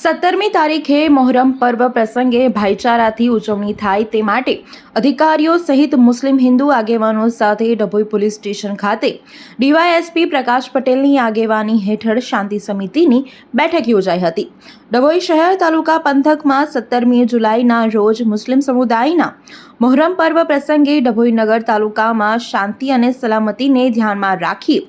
17મી તારીખે મોહરમ પર્વ પ્રસંગે ભાઈચારાથી ઉજવણી થાય તે માટે અધિકારીઓ સહિત મુસ્લિમ હિન્દુ આગેવાનો સાથે ડભોઈ પોલીસ સ્ટેશન ખાતે ડીવાયએસપી પ્રકાશ પટેલની આગેવાની હેઠળ શાંતિ સમિતિની બેઠક યોજાઈ હતી। ડભોઈ શહેર તાલુકા પંથકમાં 17મી જુલાઈના રોજ મુસ્લિમ સમુદાયના મોહરમ પર્વ પ્રસંગે ડભોઈ નગર તાલુકામાં શાંતિ અને સલામતીને ધ્યાનમાં રાખી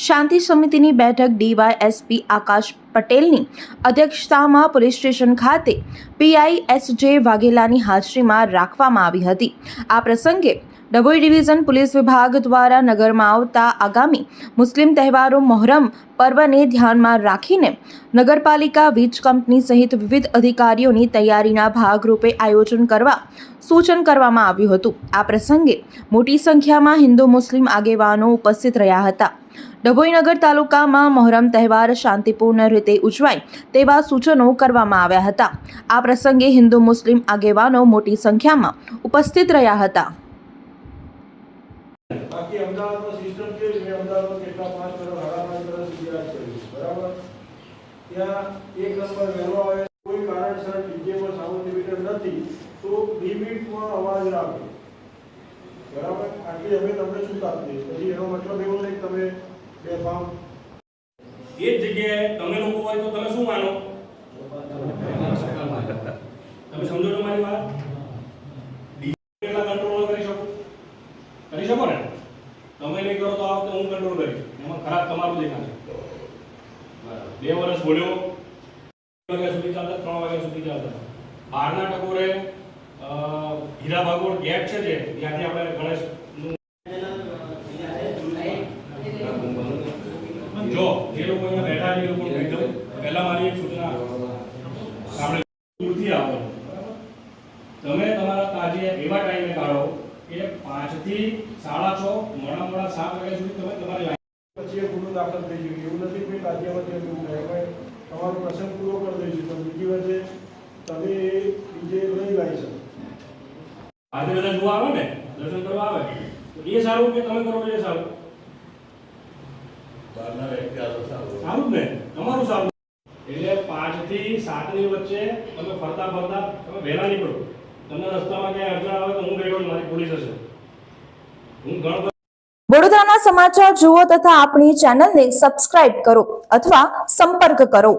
શાંતિ સમિતિની બેઠક ડીવાયએસપી આકાશ પટેલની અધ્યક્ષતામાં પોલીસ સ્ટેશન ખાતે પીઆઈ એસ.જે. વાઘેલાની હાજરીમાં રાખવામાં આવી હતી। આ પ્રસંગે ડભોઈ ડિવિઝન પોલીસ વિભાગ દ્વારા નગરમાં આવતા આગામી મુસ્લિમ તહેવારો મોહરમ પર્વને ધ્યાનમાં રાખીને નગરપાલિકા વીજ કંપની સહિત વિવિધ અધિકારીઓની તૈયારીના ભાગરૂપે આયોજન કરવા સૂચન કરવામાં આવ્યું હતું। આ પ્રસંગે મોટી સંખ્યામાં હિન્દુ મુસ્લિમ આગેવાનો ઉપસ્થિત રહ્યા હતા। ડભોઈ નગર તાલુકામાં મોહરમ તહેવાર શાંતિપૂર્ણ રીતે ઉજવાય તેવા સૂચનો કરવામાં આવ્યા હતા। આ પ્રસંગે હિન્દુ મુસ્લિમ આગેવાનો મોટી સંખ્યામાં ઉપસ્થિત રહ્યા હતા। બાકી અમદાવાદમાં સિસ્ટમ છે મેં અમદાવાદમાં કેટલા 5 કરોડ 5.5 કરોડ સુધી રાજ કર્યું બરાબર। ત્યાં એક નંબર વહેલો આવે કોઈ કારણસર ડીજે પર સાઉન્ડ લિમિટર નથી તો લિમિટમાં અવાજ રાખો બરાબર। આટલી અમે તમને છૂટ આપીએ પછી એનો મતલબ એવો નહીં કે તમે બેફામ એ જ જગ્યાએ તમે લોકો હોય તો તમે શું માનો? તમે સમજો છો મારી વાત? કેટલા કંટ્રોલ કરી શકો ને? તમે નહીં કરો તો આ વખતે હું કંટ્રોલ કરીશ, એમાં ખરાબ તમારું દેખાશે। બરાબર 2 વર્ષ બોલ્યો 2 વાગ્યા સુધી ચાલતા 3 વાગ્યા સુધી ચાલતા બહારના ટકોરે હીરા ભાગોળ ગેટ છે જે ત્યાંથી આપણે ગણેશ જો જે લોકો અહીંયા બેઠા છે એ લોકો કહી દઉં પહેલા મારી એક સૂચના આપણે દૂરથી આવો તમે તમારા તાજે એવા ટાઈમે કાઢો કે 5 થી 6:30 મોડા 7 વાગ્યા સુધી તમે તમારી પછી એ ગુનો દાખલ થઈ ગયો એવું નથી કે તાજિયામાં એવું કહેવાય તમારો પ્રસંગ પૂરો કરી દઈશું તો બીજી વચ્ચે તમે બીજે નહીં લાવી શકો। આજે બધા જોવા આવે ને દર્શન કરવા આવે તો એ સારું કે તમે કરો એ સારું? સારું ને તમારું સારું। એટલે 5 થી 7 ની વચ્ચે તમે ફરતા તમે વહેલા નીકળો। તમને રસ્તામાં ક્યાંય અડચણ આવે તો હું બેઠો છું, મારી પોલીસ હશે। હું વડોદરાના સમાચાર જુઓ તથા આપણી ચેનલને સબસ્ક્રાઇબ કરો અથવા સંપર્ક કરો।